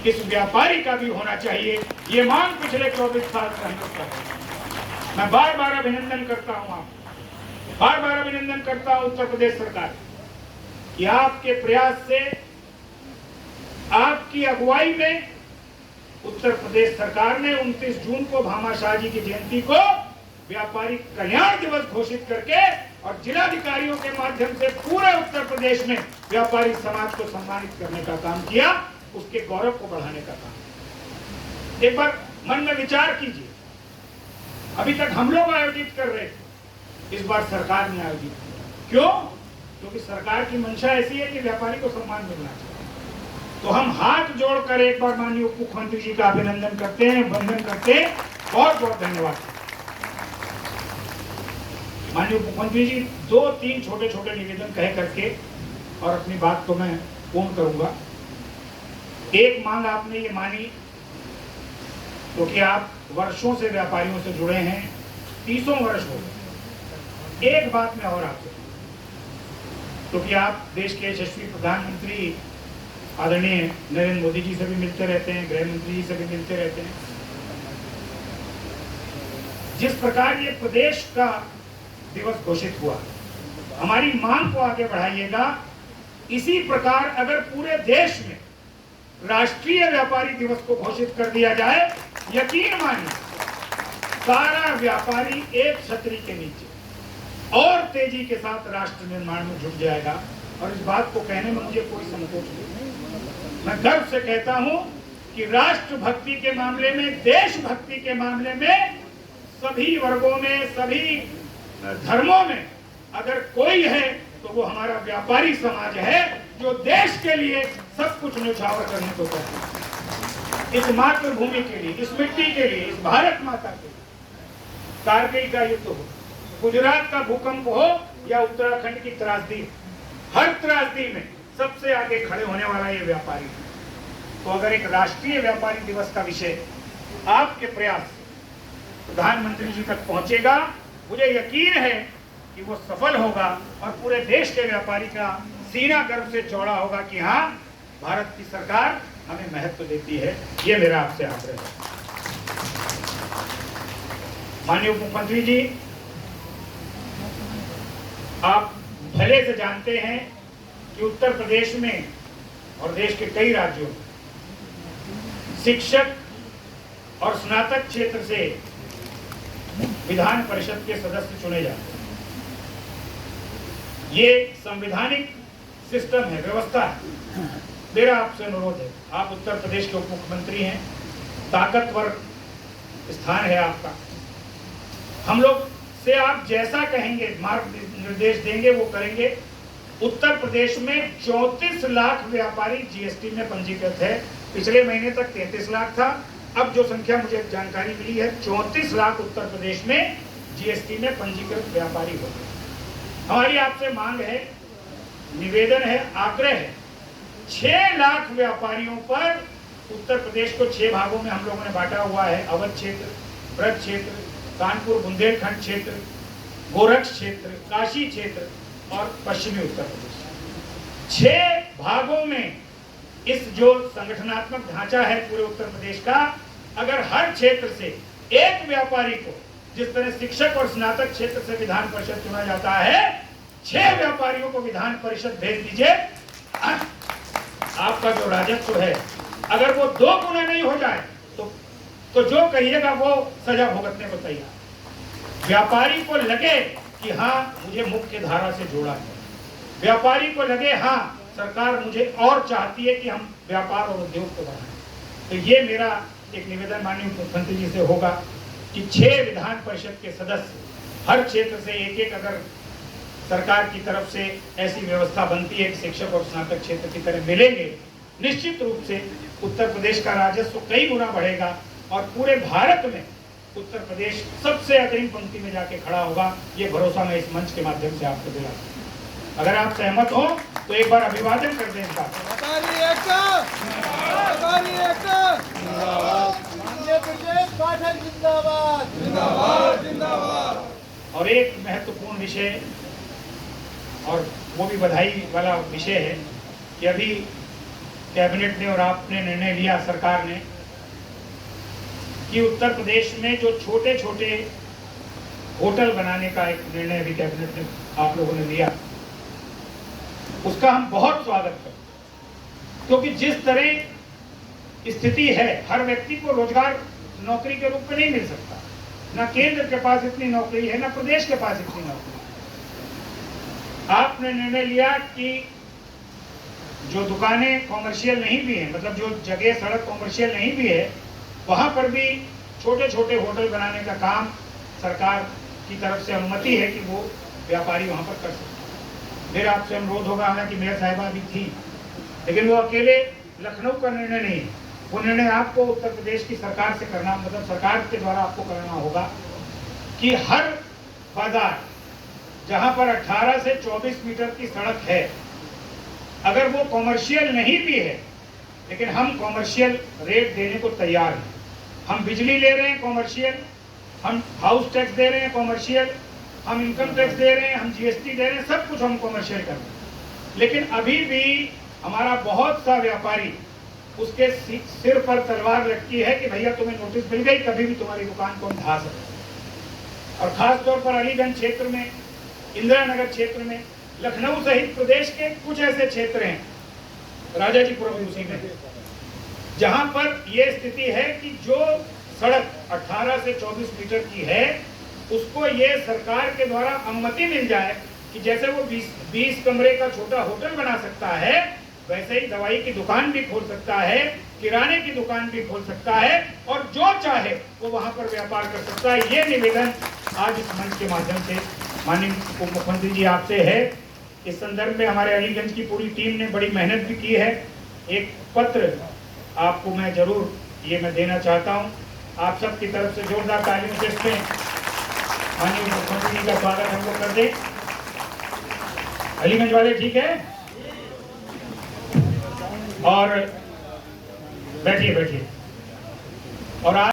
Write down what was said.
इस व्यापारी का भी होना चाहिए। ये मांग पिछले 24 साल से हम लोग कर रहे हैं। मैं बार बार अभिनंदन करता हूं आपको, बार बार अभिनंदन करता हूं उत्तर प्रदेश सरकार कि आपके प्रयास से, आपकी अगुवाई में उत्तर प्रदेश सरकार ने 29 जून को भामाशाह जी की जयंती को व्यापारी कल्याण दिवस घोषित करके और जिलाधिकारियों के माध्यम से पूरे उत्तर प्रदेश में व्यापारी समाज को सम्मानित करने का काम किया, उसके गौरव को बढ़ाने का काम। एक बार मन में विचार कीजिए, अभी तक हम लोग आयोजित कर रहे थे, इस बार सरकार ने आयोजित किया। क्यों? क्योंकि सरकार की मंशा ऐसी है कि व्यापारी को सम्मान मिलना चाहिए। तो हम हाथ जोड़कर एक बार माननीय उप मुख्यमंत्री जी का अभिनंदन करते हैं, वंदन करते हैं। बहुत बहुत धन्यवाद माननीय उप मुख्यमंत्री जी। 2-3 छोटे छोटे निवेदन कह करके और अपनी बात को मैं पूर्ण करूंगा। एक मांग आपने ये मानी क्योंकि आप वर्षों से व्यापारियों से जुड़े हैं, 30 वर्ष हो गए। एक बात मैं और आपसे, क्योंकि आप देश के यशस्वी प्रधानमंत्री आदरणीय नरेंद्र मोदी जी से भी मिलते रहते हैं, गृह मंत्री जी से भी मिलते रहते हैं। जिस प्रकार ये प्रदेश का दिवस घोषित हुआ, हमारी मांग को आगे बढ़ाइएगा। इसी प्रकार अगर पूरे देश में राष्ट्रीय व्यापारी दिवस को घोषित कर दिया जाए, यकीन मानिए सारा व्यापारी एक छतरी के नीचे और तेजी के साथ राष्ट्र निर्माण में जुट जाएगा। और इस बात को कहने में मुझे कोई संकोच नहीं। मैं गर्व से कहता हूं कि राष्ट्र भक्ति के मामले में, देशभक्ति के मामले में सभी वर्गों में, सभी धर्मों में अगर कोई है तो वो हमारा व्यापारी समाज है, जो देश के लिए सब कुछ न्यौछावर करने को कहता है। इस मातृभूमि के लिए, इस मिट्टी के लिए, इस भारत माता के लिए। कारगिल का युद्ध हो, गुजरात का भूकंप हो या उत्तराखंड की त्रासदी, हर त्रासदी में सबसे आगे खड़े होने वाला ये व्यापारी है। तो अगर एक राष्ट्रीय व्यापारी दिवस का विषय आपके प्रयास से प्रधानमंत्री जी तक पहुंचेगा, मुझे यकीन है कि वो सफल होगा और पूरे देश के व्यापारी का सीना गर्व से चौड़ा होगा कि हाँ, भारत की सरकार हमें महत्व देती है। ये मेरा आपसे आग्रह है। माननीय उप मुख्यमंत्री जी, आप भले से जानते हैं कि उत्तर प्रदेश में और देश के कई राज्यों में शिक्षक और स्नातक क्षेत्र से विधान परिषद के सदस्य चुने जाते हैं। ये संवैधानिक सिस्टम है, व्यवस्था है। मेरा आपसे अनुरोध है, आप उत्तर प्रदेश के उप मुख्यमंत्री हैं, ताकतवर स्थान है आपका। हम लोग से आप जैसा कहेंगे, मार्ग निर्देश देंगे, वो करेंगे। उत्तर प्रदेश में 34 लाख व्यापारी जीएसटी में पंजीकृत है। पिछले महीने तक 33 लाख था। अब जो संख्या मुझे जानकारी मिली है, 34 लाख उत्तर प्रदेश में जीएसटी में पंजीकृत व्यापारी हो गए। हमारी आपसे मांग है, निवेदन है, आग्रह है, 6 लाख व्यापारियों पर उत्तर प्रदेश को 6 भागों में हम लोगों ने बांटा हुआ है। अवध क्षेत्र, ब्रज क्षेत्र, कानपुर बुंदेलखंड क्षेत्र, गोरक्ष क्षेत्र, काशी क्षेत्र और पश्चिमी उत्तर प्रदेश। 6 भागों में इस जो संगठनात्मक ढांचा है पूरे उत्तर प्रदेश का, अगर हर क्षेत्र से एक व्यापारी को, जिस तरह शिक्षक और स्नातक क्षेत्र से विधान परिषद चुना जाता है, 6 व्यापारियों को विधान परिषद भेज दीजिए। आपका जो राजस्व है, अगर वो 2 गुना नहीं हो जाए तो जो कहिएगा वो सजा भुगतने को तैयार। व्यापारी को लगे कि हाँ, मुझे मुख्य धारा से जोड़ा है, व्यापारी को लगे हाँ, सरकार मुझे और चाहती है कि हम व्यापार और उद्योग को बढ़ाएं। तो ये मेरा एक निवेदन माननीय मुख्यमंत्री जी से होगा कि 6 विधान परिषद के सदस्य हर क्षेत्र से एक अगर सरकार की तरफ से ऐसी व्यवस्था बनती है कि शिक्षक और स्नातक क्षेत्र की तरह मिलेंगे, निश्चित रूप से उत्तर प्रदेश का राजस्व कई गुना बढ़ेगा और पूरे भारत में उत्तर प्रदेश सबसे अग्रिम पंक्ति में जाके खड़ा होगा। ये भरोसा मैं इस मंच के माध्यम से आपको दिलाता हूं। अगर आप सहमत हो तो एक बार अभिवादन कर दें इनका। और एक महत्वपूर्ण विषय, और वो भी बधाई वाला विषय है कि अभी कैबिनेट ने और आपने निर्णय लिया, सरकार ने, कि उत्तर प्रदेश में जो छोटे छोटे होटल बनाने का एक निर्णय भी कैबिनेट ने आप लोगों ने लिया, उसका हम बहुत स्वागत करते हैं। क्योंकि जिस तरह स्थिति है, हर व्यक्ति को रोजगार नौकरी के रूप में नहीं मिल सकता, ना केंद्र के पास इतनी नौकरी है, ना प्रदेश के पास इतनी नौकरी है। आपने निर्णय लिया कि जो दुकानें कॉमर्शियल नहीं भी है, मतलब जो जगह सड़क कॉमर्शियल नहीं भी है, वहां पर भी छोटे छोटे होटल बनाने का काम सरकार की तरफ से अनुमति है कि वो व्यापारी वहां पर कर सकते हैं। मेरा आपसे अनुरोध होगा, हालांकि मेयर साहिबा भी थी, लेकिन वो अकेले लखनऊ का निर्णय नहीं है, वो निर्णय आपको उत्तर प्रदेश की सरकार से करना, मतलब सरकार के द्वारा आपको करना होगा कि हर बाजार जहां पर 18 से 24 मीटर की सड़क है, अगर वो कॉमर्शियल नहीं भी है, लेकिन हम कॉमर्शियल रेट देने को तैयार हैं। हम बिजली ले रहे हैं कॉमर्शियल, हम हाउस टैक्स दे रहे हैं कॉमर्शियल, हम इनकम टैक्स दे रहे हैं, हम जीएसटी दे रहे हैं, सब कुछ हम कॉमर्शियल कर रहे हैं। लेकिन अभी भी हमारा बहुत सा व्यापारी, उसके सिर पर तलवार लटकी है कि भैया तुम्हें नोटिस मिल गई, कभी भी तुम्हारी दुकान को हम ढा सकते। और खास तौर पर अलीगंज क्षेत्र में, इंदिरा नगर क्षेत्र में, लखनऊ सहित प्रदेश के कुछ ऐसे क्षेत्र हैं, राजाजीपुरम उसी में, जहां पर यह स्थिति है कि जो सड़क 18 से 24 मीटर की है, उसको ये सरकार के द्वारा अनुमति मिल जाए कि जैसे वो 20 कमरे का छोटा होटल बना सकता है, वैसे ही दवाई की दुकान भी खोल सकता है, किराने की दुकान भी खोल सकता है, और जो चाहे वो वहां पर व्यापार कर सकता है। ये निवेदन आज इस मंच के माध्यम से माननीय उप मुख्यमंत्री जी आपसे है। इस संदर्भ में हमारे अलीगंज की पूरी टीम ने बड़ी मेहनत भी की है। एक पत्र आपको मैं जरूर ये मैं देना चाहता हूँ, आप सब की तरफ से जोरदार तालियों से इसमें माननीय मुख्यमंत्री जी का स्वागत हम लोग कर दें। अलीगंज वाले ठीक है? और बैठिए बैठिए। और आज